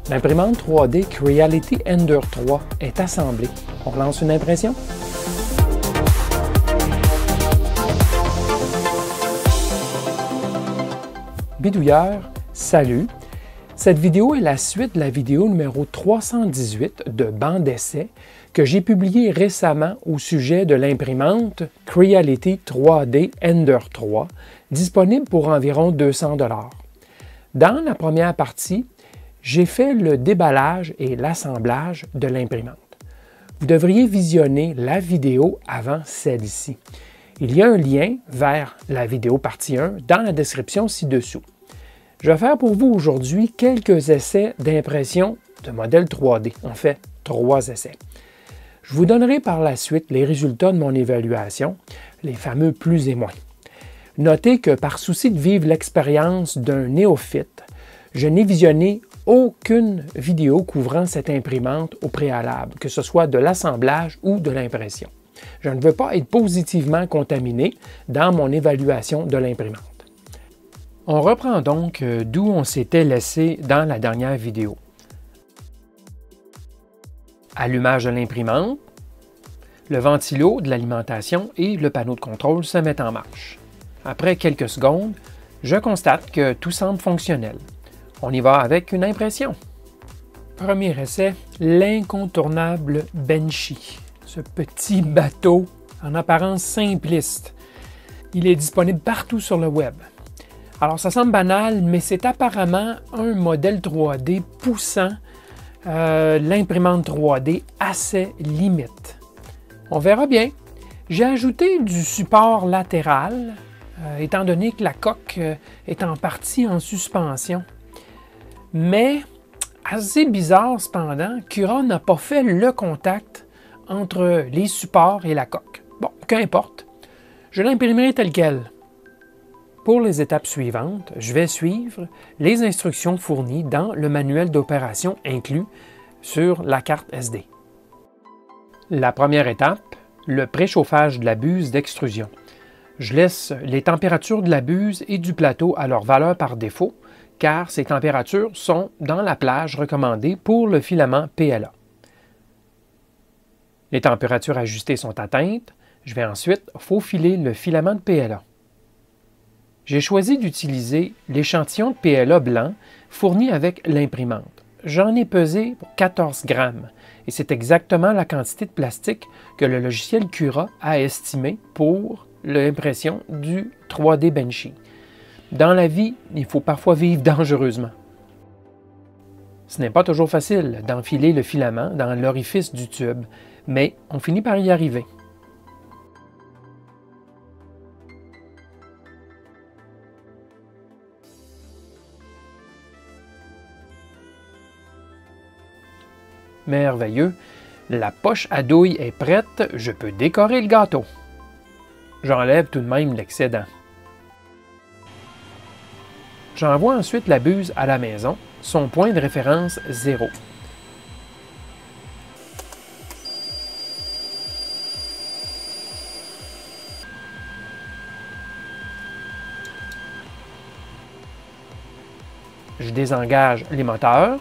L'imprimante 3D Creality Ender 3 est assemblée. On lance une impression? Bidouilleur, salut! Cette vidéo est la suite de la vidéo numéro 318 de banc d'essai que j'ai publiée récemment au sujet de l'imprimante Creality 3D Ender 3, disponible pour environ 200 $. Dans la première partie, j'ai fait le déballage et l'assemblage de l'imprimante. Vous devriez visionner la vidéo avant celle-ci. Il y a un lien vers la vidéo partie 1 dans la description ci-dessous. Je vais faire pour vous aujourd'hui quelques essais d'impression de modèle 3D, en fait 3 essais. Je vous donnerai par la suite les résultats de mon évaluation, les fameux plus et moins. Notez que par souci de vivre l'expérience d'un néophyte, je n'ai visionné aucune vidéo couvrant cette imprimante au préalable, que ce soit de l'assemblage ou de l'impression. Je ne veux pas être positivement contaminé dans mon évaluation de l'imprimante. On reprend donc d'où on s'était laissé dans la dernière vidéo. Allumage de l'imprimante, le ventilo de l'alimentation et le panneau de contrôle se mettent en marche. Après quelques secondes, je constate que tout semble fonctionnel. On y va avec une impression. Premier essai, l'incontournable Benchy. Ce petit bateau en apparence simpliste. Il est disponible partout sur le web. Alors ça semble banal, mais c'est apparemment un modèle 3D poussant l'imprimante 3D à ses limites. On verra bien. J'ai ajouté du support latéral, étant donné que la coque est en partie en suspension. Mais, assez bizarre cependant, Cura n'a pas fait le contact entre les supports et la coque. Bon, qu'importe. Je l'imprimerai tel quel. Pour les étapes suivantes, je vais suivre les instructions fournies dans le manuel d'opération inclus sur la carte SD. La première étape, le préchauffage de la buse d'extrusion. Je laisse les températures de la buse et du plateau à leur valeur par défaut, car ces températures sont dans la plage recommandée pour le filament PLA. Les températures ajustées sont atteintes. Je vais ensuite faufiler le filament de PLA. J'ai choisi d'utiliser l'échantillon de PLA blanc fourni avec l'imprimante. J'en ai pesé pour 14 grammes et c'est exactement la quantité de plastique que le logiciel Cura a estimé pour l'impression du 3D Benchy. Dans la vie, il faut parfois vivre dangereusement. Ce n'est pas toujours facile d'enfiler le filament dans l'orifice du tube, mais on finit par y arriver. Merveilleux, la poche à douille est prête, je peux décorer le gâteau. J'enlève tout de même l'excédent. J'envoie ensuite la buse à la maison, son point de référence 0. Je désengage les moteurs.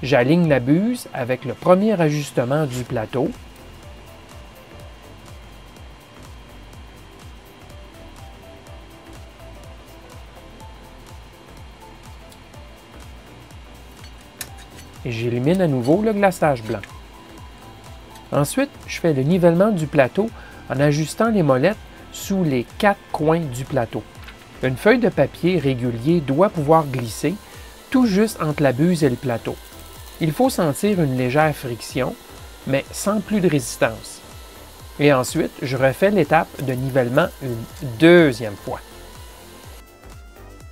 J'aligne la buse avec le premier ajustement du plateau. Et j'élimine à nouveau le glaçage blanc. Ensuite, je fais le nivellement du plateau en ajustant les molettes sous les 4 coins du plateau. Une feuille de papier régulier doit pouvoir glisser tout juste entre la buse et le plateau. Il faut sentir une légère friction, mais sans plus de résistance. Et ensuite, je refais l'étape de nivellement une deuxième fois.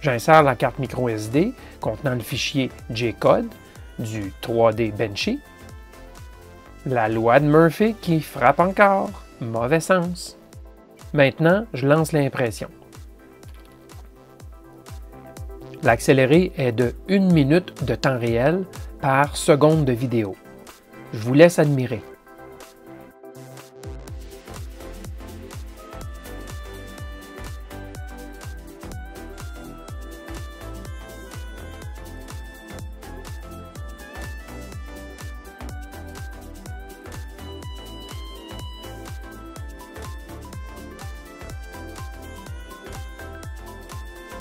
J'insère la carte micro SD contenant le fichier J-code du 3D Benchy. La loi de Murphy qui frappe encore, mauvais sens. Maintenant, je lance l'impression. L'accéléré est de 1 minute de temps réel par seconde de vidéo. Je vous laisse admirer.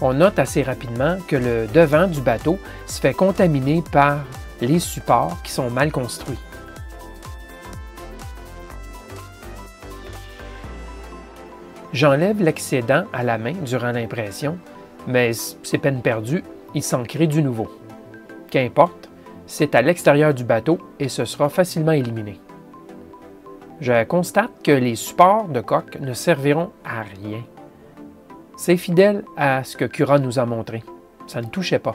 On note assez rapidement que le devant du bateau se fait contaminer par les supports qui sont mal construits. J'enlève l'excédent à la main durant l'impression, mais c'est peine perdue, il s'en crée du nouveau. Qu'importe, c'est à l'extérieur du bateau et ce sera facilement éliminé. Je constate que les supports de coque ne serviront à rien. C'est fidèle à ce que Cura nous a montré. Ça ne touchait pas.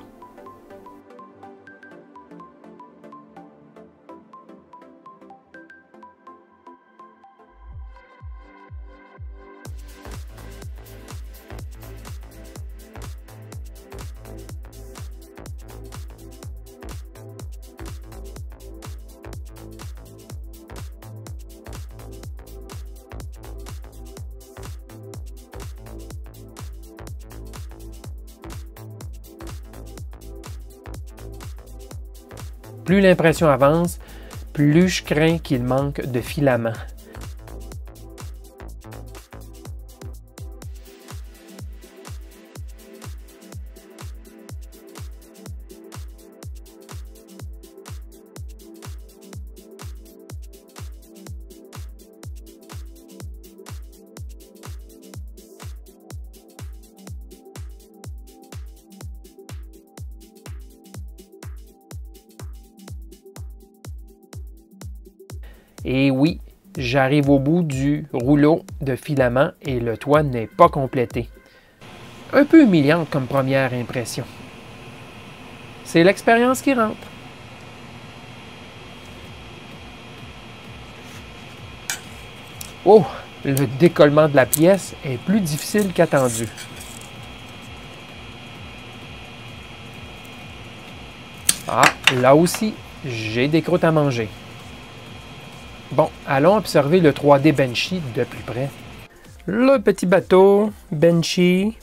Plus l'impression avance, plus je crains qu'il manque de filaments. Et oui, j'arrive au bout du rouleau de filament et le toit n'est pas complété. Un peu humiliante comme première impression. C'est l'expérience qui rentre. Oh, le décollement de la pièce est plus difficile qu'attendu. Ah, là aussi, j'ai des croûtes à manger. Bon, allons observer le 3D Benchy de plus près. Le petit bateau Benchy.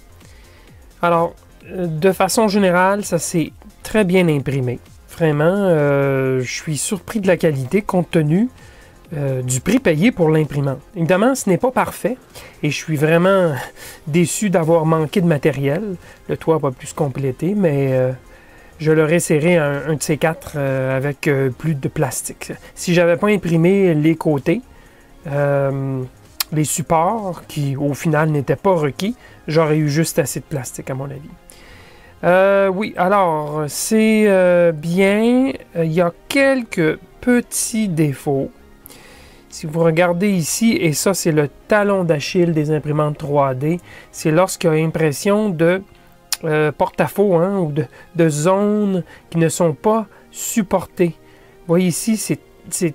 Alors, de façon générale, ça s'est très bien imprimé. Vraiment, je suis surpris de la qualité compte tenu du prix payé pour l'imprimante. Évidemment, ce n'est pas parfait et je suis vraiment déçu d'avoir manqué de matériel. Le toit va plus se compléter, mais je l'aurais serré un de ces quatre avec plus de plastique. Si j'avais pas imprimé les côtés, les supports qui au final n'étaient pas requis, j'aurais eu juste assez de plastique à mon avis. Oui, alors c'est bien. Il y a quelques petits défauts. Si vous regardez ici, et ça c'est le talon d'Achille des imprimantes 3D, c'est lorsqu'il y a impression de porte-à-faux hein, ou de zones qui ne sont pas supportées. Vous voyez ici, c'est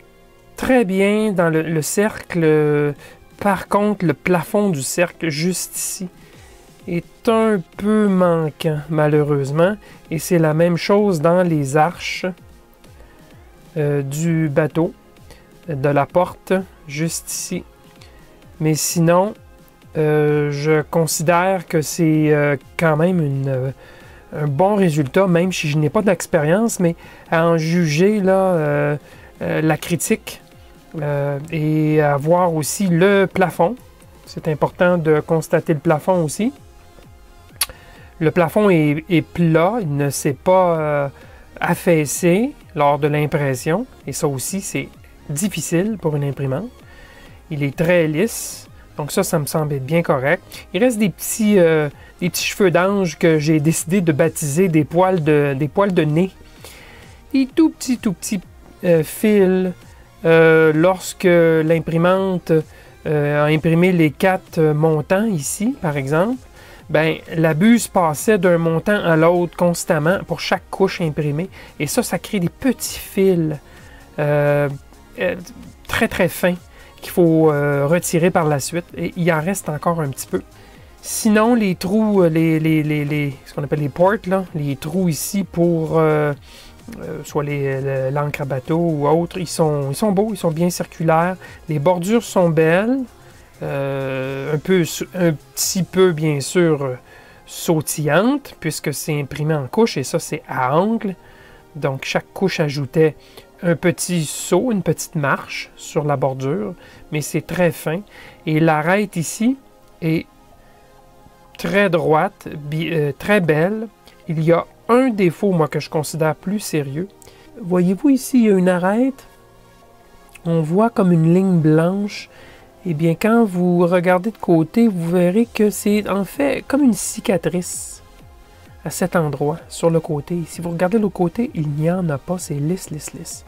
très bien dans le cercle. Par contre, le plafond du cercle, juste ici, est un peu manquant, malheureusement. Et c'est la même chose dans les arches du bateau, de la porte, juste ici. Mais sinon, je considère que c'est quand même un bon résultat, même si je n'ai pas d'expérience, mais à en juger là, la critique et à voir aussi le plafond. C'est important de constater le plafond aussi. Le plafond est plat, il ne s'est pas affaissé lors de l'impression, et ça aussi c'est difficile pour une imprimante. Il est très lisse. Donc ça me semble être bien correct. Il reste des petits cheveux d'ange que j'ai décidé de baptiser des poils de nez. Des tout petits fils. Lorsque l'imprimante a imprimé les 4 montants ici, par exemple, ben, la buse passait d'un montant à l'autre constamment pour chaque couche imprimée. Et ça crée des petits fils très très fins qu'il faut retirer par la suite. Et il en reste encore un petit peu. Sinon, les trous, ce qu'on appelle les ports, là, les trous ici pour soit l'encre à bateau ou autre, ils sont beaux, ils sont bien circulaires. Les bordures sont belles. Un petit peu, bien sûr, sautillantes, puisque c'est imprimé en couches, et ça, c'est à angle. Donc, chaque couche ajoutait un petit saut, une petite marche sur la bordure, mais c'est très fin. Et l'arête ici est très droite, très belle. Il y a un défaut, moi, que je considère plus sérieux. Voyez-vous ici, il y a une arête. On voit comme une ligne blanche. Eh bien, quand vous regardez de côté, vous verrez que c'est en fait comme une cicatrice à cet endroit, sur le côté. Si vous regardez l'autre côté, il n'y en a pas, c'est lisse, lisse, lisse.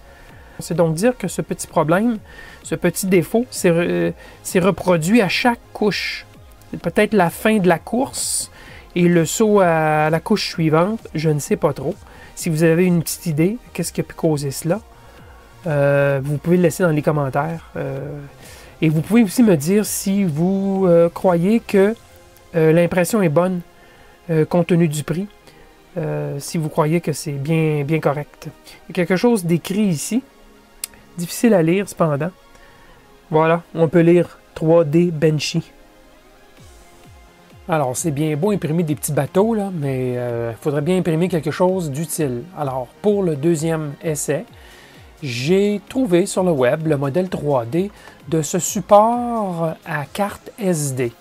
C'est donc dire que ce petit problème, ce petit défaut, s'est reproduit à chaque couche. C'est peut-être la fin de la course et le saut à la couche suivante, je ne sais pas trop. Si vous avez une petite idée, qu'est-ce qui a pu causer cela, vous pouvez le laisser dans les commentaires. Et vous pouvez aussi me dire si vous croyez que l'impression est bonne compte tenu du prix. Si vous croyez que c'est bien correct. Il y a quelque chose d'écrit ici. Difficile à lire cependant. Voilà, on peut lire 3D Benchy. Alors, c'est bien beau imprimer des petits bateaux, là, mais il faudrait bien imprimer quelque chose d'utile. Alors, pour le deuxième essai, j'ai trouvé sur le web le modèle 3D de ce support à carte SD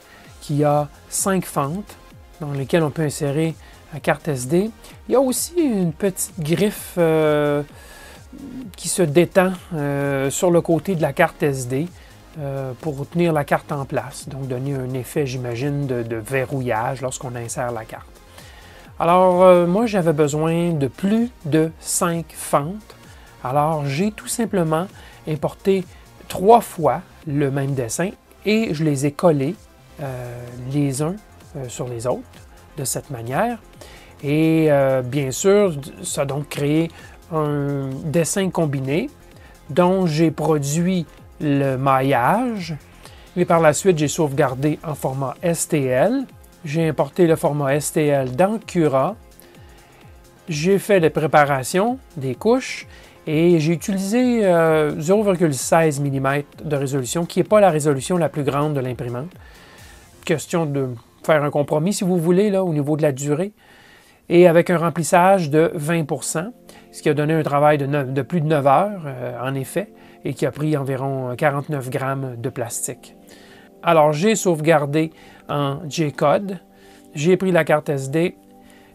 qui a 5 fentes dans lesquelles on peut insérer la carte SD. Il y a aussi une petite griffe qui se détend sur le côté de la carte SD pour tenir la carte en place, donc donner un effet, j'imagine, de verrouillage lorsqu'on insère la carte. Alors, moi, j'avais besoin de plus de 5 fentes. Alors, j'ai tout simplement importé 3 fois le même dessin et je les ai collés les uns sur les autres de cette manière. Et bien sûr, ça a donc créé un dessin combiné dont j'ai produit le maillage. Et par la suite, j'ai sauvegardé en format STL. J'ai importé le format STL dans Cura. J'ai fait les préparations des couches. Et j'ai utilisé 0,16 mm de résolution, qui n'est pas la résolution la plus grande de l'imprimante. Question de faire un compromis, si vous voulez, là, au niveau de la durée. Et avec un remplissage de 20 %, ce qui a donné un travail de plus de 9 heures, en effet, et qui a pris environ 49 grammes de plastique. Alors, j'ai sauvegardé en G-code, j'ai pris la carte SD,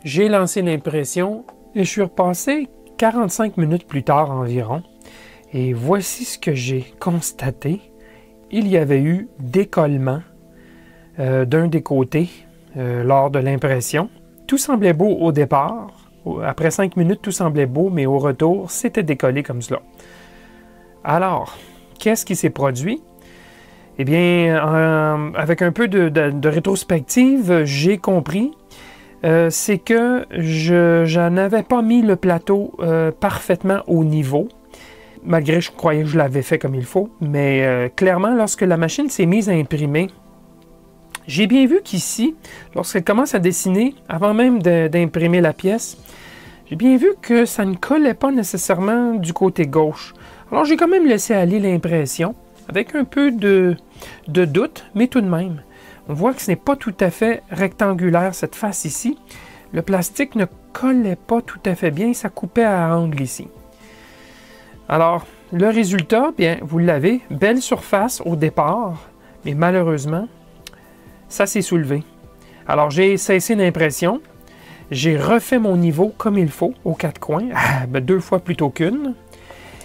j'ai lancé l'impression, et je suis repassé 45 minutes plus tard environ, et voici ce que j'ai constaté. Il y avait eu décollement d'un des côtés lors de l'impression. Tout semblait beau au départ. Après 5 minutes, tout semblait beau, mais au retour, c'était décollé comme cela. Alors, qu'est-ce qui s'est produit? Eh bien, avec un peu de rétrospective, j'ai compris c'est que je n'avais pas mis le plateau parfaitement au niveau, malgré que je croyais que je l'avais fait comme il faut. Mais clairement, lorsque la machine s'est mise à imprimer, j'ai bien vu qu'ici, lorsqu'elle commence à dessiner, avant même d'imprimer la pièce, j'ai bien vu que ça ne collait pas nécessairement du côté gauche. Alors j'ai quand même laissé aller l'impression, avec un peu de doute, mais tout de même. On voit que ce n'est pas tout à fait rectangulaire, cette face ici. Le plastique ne collait pas tout à fait bien, ça coupait à angle ici. Alors, le résultat, bien, vous l'avez, belle surface au départ, mais malheureusement, ça s'est soulevé. Alors, j'ai cessé l'impression, j'ai refait mon niveau comme il faut, aux 4 coins, 2 fois plutôt qu'une,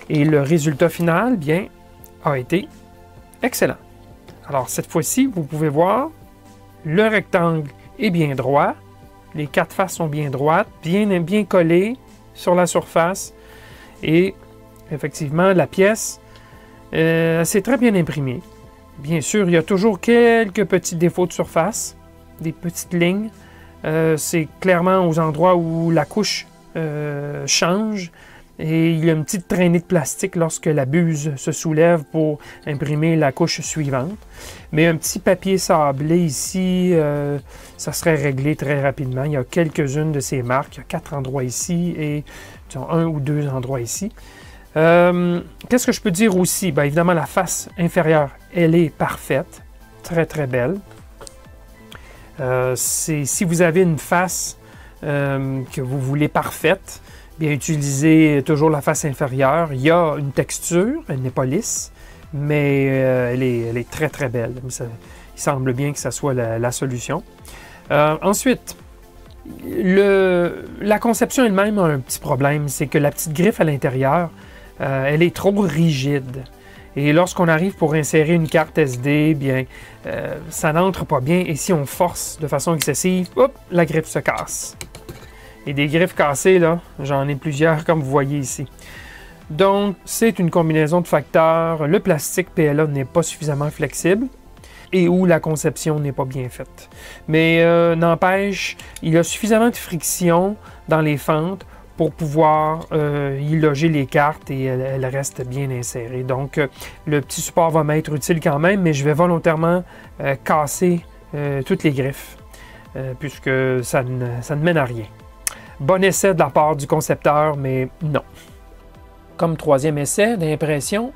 et le résultat final, bien, a été excellent. Alors, cette fois-ci, vous pouvez voir, le rectangle est bien droit, les 4 faces sont bien droites, bien collées sur la surface, et effectivement, la pièce s'est très bien imprimée. Bien sûr, il y a toujours quelques petits défauts de surface, des petites lignes. C'est clairement aux endroits où la couche change, et il y a une petite traînée de plastique lorsque la buse se soulève pour imprimer la couche suivante. Mais un petit papier sablé ici, ça serait réglé très rapidement. Il y a quelques-unes de ces marques. Il y a 4 endroits ici et disons, 1 ou 2 endroits ici. Qu'est-ce que je peux dire aussi? Bien, évidemment, la face inférieure, elle est parfaite. Très, très belle. Si vous avez une face que vous voulez parfaite, bien, utilisez toujours la face inférieure. Il y a une texture, elle n'est pas lisse, mais elle est très très belle. Il semble bien que ça soit la solution. Ensuite, la conception elle-même a un petit problème, c'est que la petite griffe à l'intérieur, elle est trop rigide. Et lorsqu'on arrive pour insérer une carte SD, bien, ça n'entre pas bien. Et si on force de façon excessive, hop, la griffe se casse. Et des griffes cassées, là, j'en ai plusieurs comme vous voyez ici. Donc, c'est une combinaison de facteurs. Le plastique PLA n'est pas suffisamment flexible et où la conception n'est pas bien faite. Mais n'empêche, il y a suffisamment de friction dans les fentes pour pouvoir y loger les cartes et elles restent bien insérées. Donc, le petit support va m'être utile quand même, mais je vais volontairement casser toutes les griffes, puisque ça ne mène à rien. Bon essai de la part du concepteur, mais non. Comme troisième essai d'impression,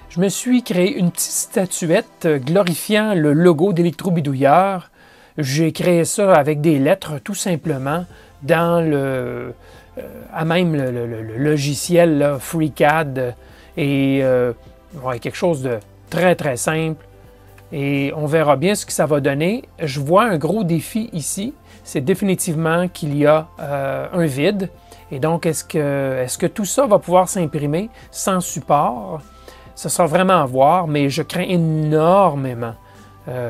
je me suis créé une petite statuette glorifiant le logo d'Électrobidouilleur. J'ai créé ça avec des lettres, tout simplement, dans même le logiciel là, FreeCAD et ouais, quelque chose de très très simple et on verra bien ce que ça va donner. Je vois un gros défi ici, c'est définitivement qu'il y a un vide et donc est-ce que tout ça va pouvoir s'imprimer sans support? Ce sera vraiment à voir, mais je crains énormément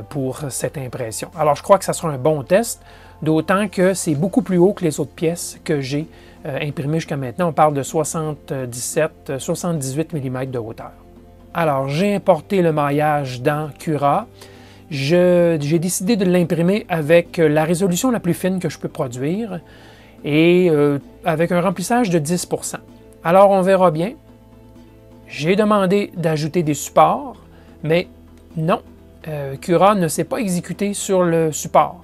pour cette impression. Alors je crois que ça sera un bon test, d'autant que c'est beaucoup plus haut que les autres pièces que j'ai imprimées jusqu'à maintenant. On parle de 78 mm de hauteur. Alors, j'ai importé le maillage dans Cura. J'ai décidé de l'imprimer avec la résolution la plus fine que je peux produire et avec un remplissage de 10 %. Alors, on verra bien. J'ai demandé d'ajouter des supports, mais non, Cura ne s'est pas exécuté sur le support.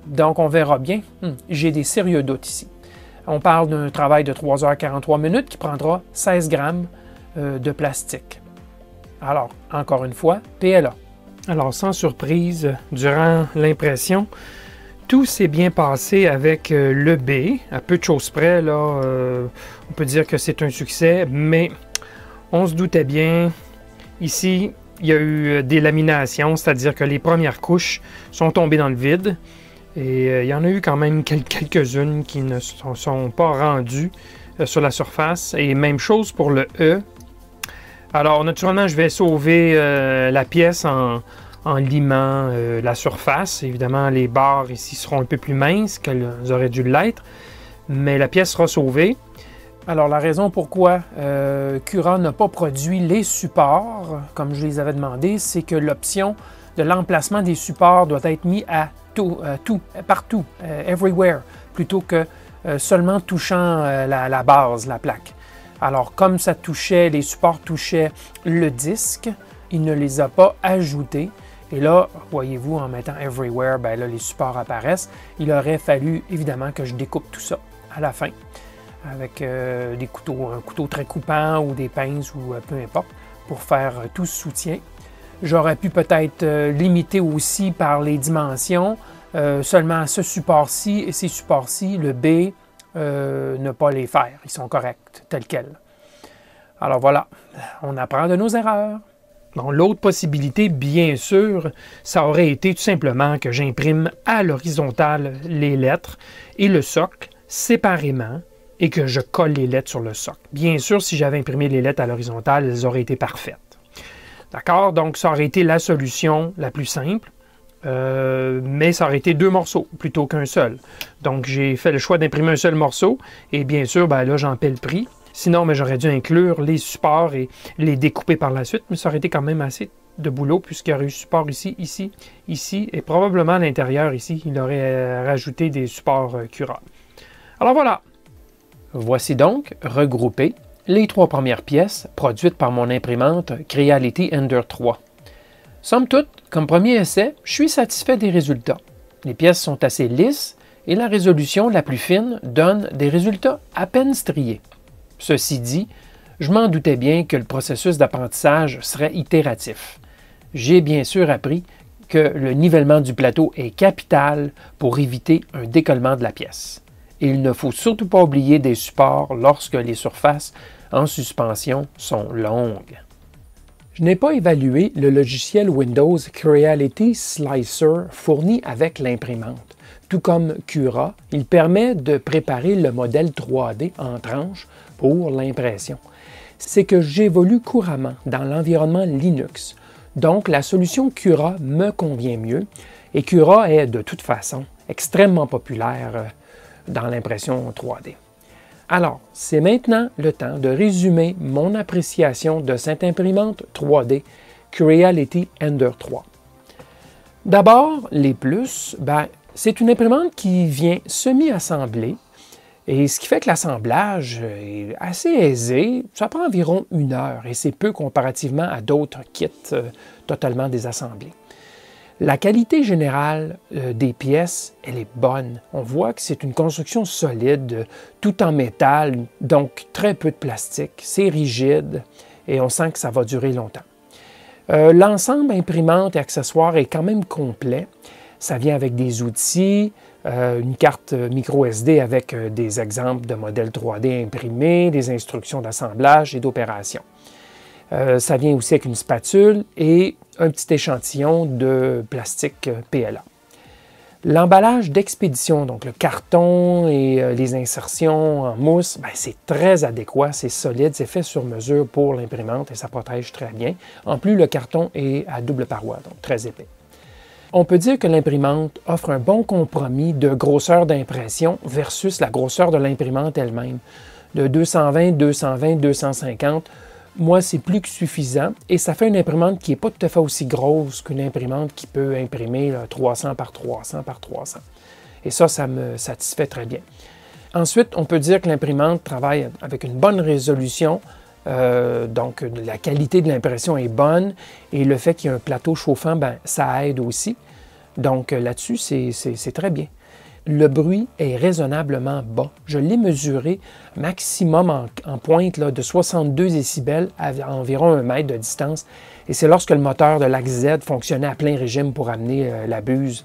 Donc, on verra bien. J'ai des sérieux doutes ici. On parle d'un travail de 3h43 qui prendra 16 grammes de plastique. Alors, encore une fois, PLA. Alors, sans surprise, durant l'impression, tout s'est bien passé avec le B. À peu de choses près, là, on peut dire que c'est un succès, mais on se doutait bien. Ici, il y a eu des laminations, c'est-à-dire que les premières couches sont tombées dans le vide. Et il y en a eu quand même quelques-unes qui ne sont pas rendues sur la surface. Et même chose pour le E. Alors, naturellement, je vais sauver la pièce en limant la surface. Évidemment, les barres ici seront un peu plus minces qu'elles auraient dû l'être. Mais la pièce sera sauvée. Alors, la raison pourquoi Cura n'a pas produit les supports, comme je les avais demandé, c'est que l'option de l'emplacement des supports doit être mis à partout, everywhere, plutôt que seulement touchant la base, la plaque. Alors, comme ça touchait, les supports touchaient le disque, il ne les a pas ajoutés. Et là, voyez-vous, en mettant everywhere, ben là, les supports apparaissent. Il aurait fallu, évidemment, que je découpe tout ça à la fin, avec des couteaux, un couteau très coupant ou des pinces ou peu importe, pour faire tout ce soutien. J'aurais pu peut-être limiter aussi par les dimensions, seulement ce support-ci et ces supports-ci, le B, ne pas les faire. Ils sont corrects, tels quels. Alors voilà, on apprend de nos erreurs. Bon, l'autre possibilité, bien sûr, ça aurait été tout simplement que j'imprime à l'horizontale les lettres et le socle séparément et que je colle les lettres sur le socle. Bien sûr, si j'avais imprimé les lettres à l'horizontale, elles auraient été parfaites. D'accord? Donc, ça aurait été la solution la plus simple, mais ça aurait été deux morceaux plutôt qu'un seul. Donc, j'ai fait le choix d'imprimer un seul morceau et bien sûr, ben là, j'en paie le prix. Sinon, ben, j'aurais dû inclure les supports et les découper par la suite, mais ça aurait été quand même assez de boulot puisqu'il y aurait eu support ici, ici, ici et probablement à l'intérieur ici, il aurait rajouté des supports Cura. Alors voilà! Voici donc, regroupés, les trois premières pièces produites par mon imprimante Creality Ender 3. Somme toute, comme premier essai, je suis satisfait des résultats. Les pièces sont assez lisses et la résolution la plus fine donne des résultats à peine striés. Ceci dit, je m'en doutais bien que le processus d'apprentissage serait itératif. J'ai bien sûr appris que le nivellement du plateau est capital pour éviter un décollement de la pièce. Il ne faut surtout pas oublier des supports lorsque les surfaces en suspension sont longues. Je n'ai pas évalué le logiciel Windows Creality Slicer fourni avec l'imprimante. tout comme Cura, il permet de préparer le modèle 3D en tranches pour l'impression. C'est que j'évolue couramment dans l'environnement Linux, donc la solution Cura me convient mieux, et Cura est de toute façon extrêmement populaire dans l'impression 3D. Alors, c'est maintenant le temps de résumer mon appréciation de cette imprimante 3D Creality Ender 3. D'abord, les plus, c'est une imprimante qui vient semi-assemblée, et ce qui fait que l'assemblage est assez aisé. Ça prend environ 1 heure, et c'est peu comparativement à d'autres kits totalement désassemblés. La qualité générale des pièces, elle est bonne. On voit que c'est une construction solide, tout en métal, donc très peu de plastique. C'est rigide et on sent que ça va durer longtemps. L'ensemble imprimante et accessoires est quand même complet. Ça vient avec des outils, une carte micro SD avec des exemples de modèles 3D imprimés, des instructions d'assemblage et d'opération. Ça vient aussi avec une spatule et un petit échantillon de plastique PLA. L'emballage d'expédition, donc le carton et les insertions en mousse, c'est très adéquat, c'est solide, c'est fait sur mesure pour l'imprimante et ça protège très bien. En plus, le carton est à double paroi, donc très épais. On peut dire que l'imprimante offre un bon compromis de grosseur d'impression versus la grosseur de l'imprimante elle-même. De 220, 220, 250, moi, c'est plus que suffisant et ça fait une imprimante qui n'est pas tout à fait aussi grosse qu'une imprimante qui peut imprimer 300 par 300 par 300. Et ça me satisfait très bien. Ensuite, on peut dire que l'imprimante travaille avec une bonne résolution, donc la qualité de l'impression est bonne et le fait qu'il y ait un plateau chauffant, ça aide aussi. Donc là-dessus, c'est très bien. Le bruit est raisonnablement bas. Je l'ai mesuré maximum en pointe de 62 décibels à environ 1 mètre de distance. Et c'est lorsque le moteur de l'axe Z fonctionnait à plein régime pour amener la buse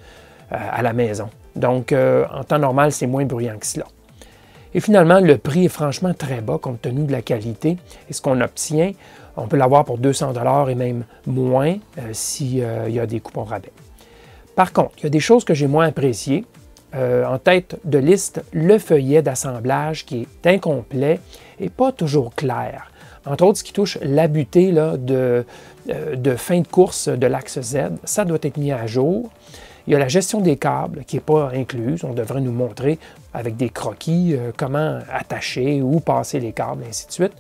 à la maison. Donc, en temps normal, c'est moins bruyant que cela. Et finalement, le prix est franchement très bas compte tenu de la qualité. Et ce qu'on obtient, on peut l'avoir pour 200 $ et même moins s'il y a des coupons rabais. Par contre, il y a des choses que j'ai moins appréciées. En tête de liste, le feuillet d'assemblage qui est incomplet et pas toujours clair. Entre autres, ce qui touche la butée de fin de course de l'axe Z, ça doit être mis à jour. Il y a la gestion des câbles qui n'est pas incluse. On devrait nous montrer avec des croquis comment attacher ou passer les câbles, ainsi de suite.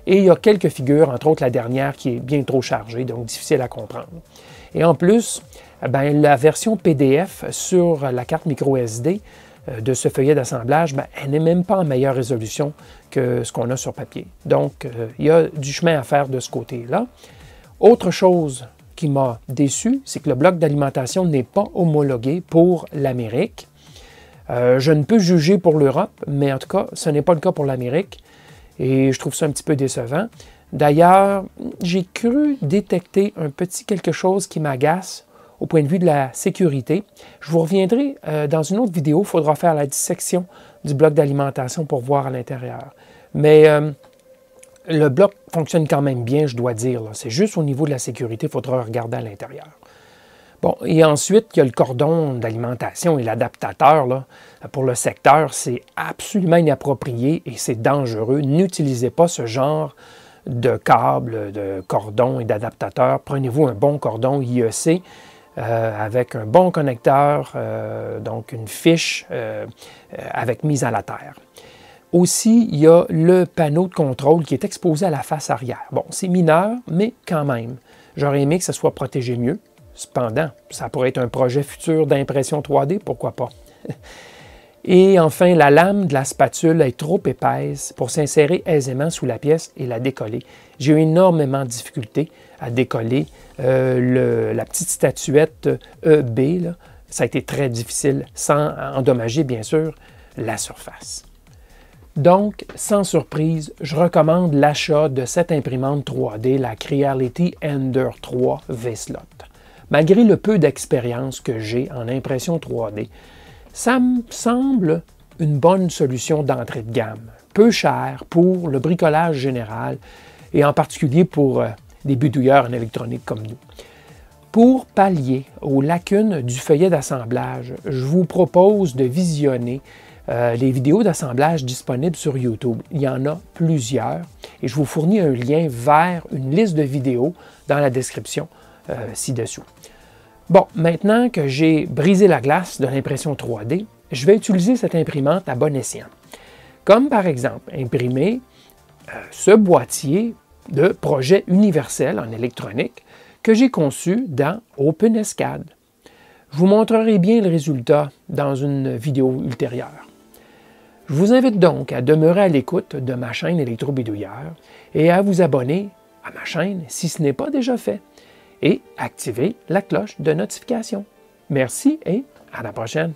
Et il y a quelques figures, entre autres la dernière qui est bien trop chargée, donc difficile à comprendre. Et en plus, la version PDF sur la carte micro SD de ce feuillet d'assemblage, elle n'est même pas en meilleure résolution que ce qu'on a sur papier. Donc, il y a du chemin à faire de ce côté-là. Autre chose qui m'a déçu, c'est que le bloc d'alimentation n'est pas homologué pour l'Amérique. Je ne peux juger pour l'Europe, mais en tout cas, ce n'est pas le cas pour l'Amérique. Et je trouve ça un petit peu décevant. D'ailleurs, j'ai cru détecter un petit quelque chose qui m'agace au point de vue de la sécurité. Je vous reviendrai dans une autre vidéo. Il faudra faire la dissection du bloc d'alimentation pour voir à l'intérieur. Mais le bloc fonctionne quand même bien, je dois dire. C'est juste au niveau de la sécurité, il faudra regarder à l'intérieur. Bon, et ensuite, il y a le cordon d'alimentation et l'adaptateur. Pour le secteur, c'est absolument inapproprié et c'est dangereux. N'utilisez pas ce genre de câbles, de cordons et d'adaptateurs. Prenez-vous un bon cordon IEC avec un bon connecteur, donc une fiche avec mise à la terre. Aussi, il y a le panneau de contrôle qui est exposé à la face arrière. Bon, c'est mineur, mais quand même. J'aurais aimé que ça soit protégé mieux. Cependant, ça pourrait être un projet futur d'impression 3D, pourquoi pas. Et enfin, la lame de la spatule est trop épaisse pour s'insérer aisément sous la pièce et la décoller. J'ai eu énormément de difficultés à décoller la petite statuette EB. Là. Ça a été très difficile, sans endommager, bien sûr, la surface. Donc, sans surprise, je recommande l'achat de cette imprimante 3D, la Creality Ender 3 V-Slot. Malgré le peu d'expérience que j'ai en impression 3D, ça me semble une bonne solution d'entrée de gamme, peu cher pour le bricolage général et en particulier pour des bidouilleurs en électronique comme nous. Pour pallier aux lacunes du feuillet d'assemblage, je vous propose de visionner les vidéos d'assemblage disponibles sur YouTube. Il y en a plusieurs et je vous fournis un lien vers une liste de vidéos dans la description ci-dessous. Bon, maintenant que j'ai brisé la glace de l'impression 3D, je vais utiliser cette imprimante à bon escient. Comme par exemple imprimer ce boîtier de projet universel en électronique que j'ai conçu dans OpenSCAD. Je vous montrerai bien le résultat dans une vidéo ultérieure. Je vous invite donc à demeurer à l'écoute de ma chaîne Électrobidouilleur et à vous abonner à ma chaîne si ce n'est pas déjà fait et activer la cloche de notification. Merci et à la prochaine!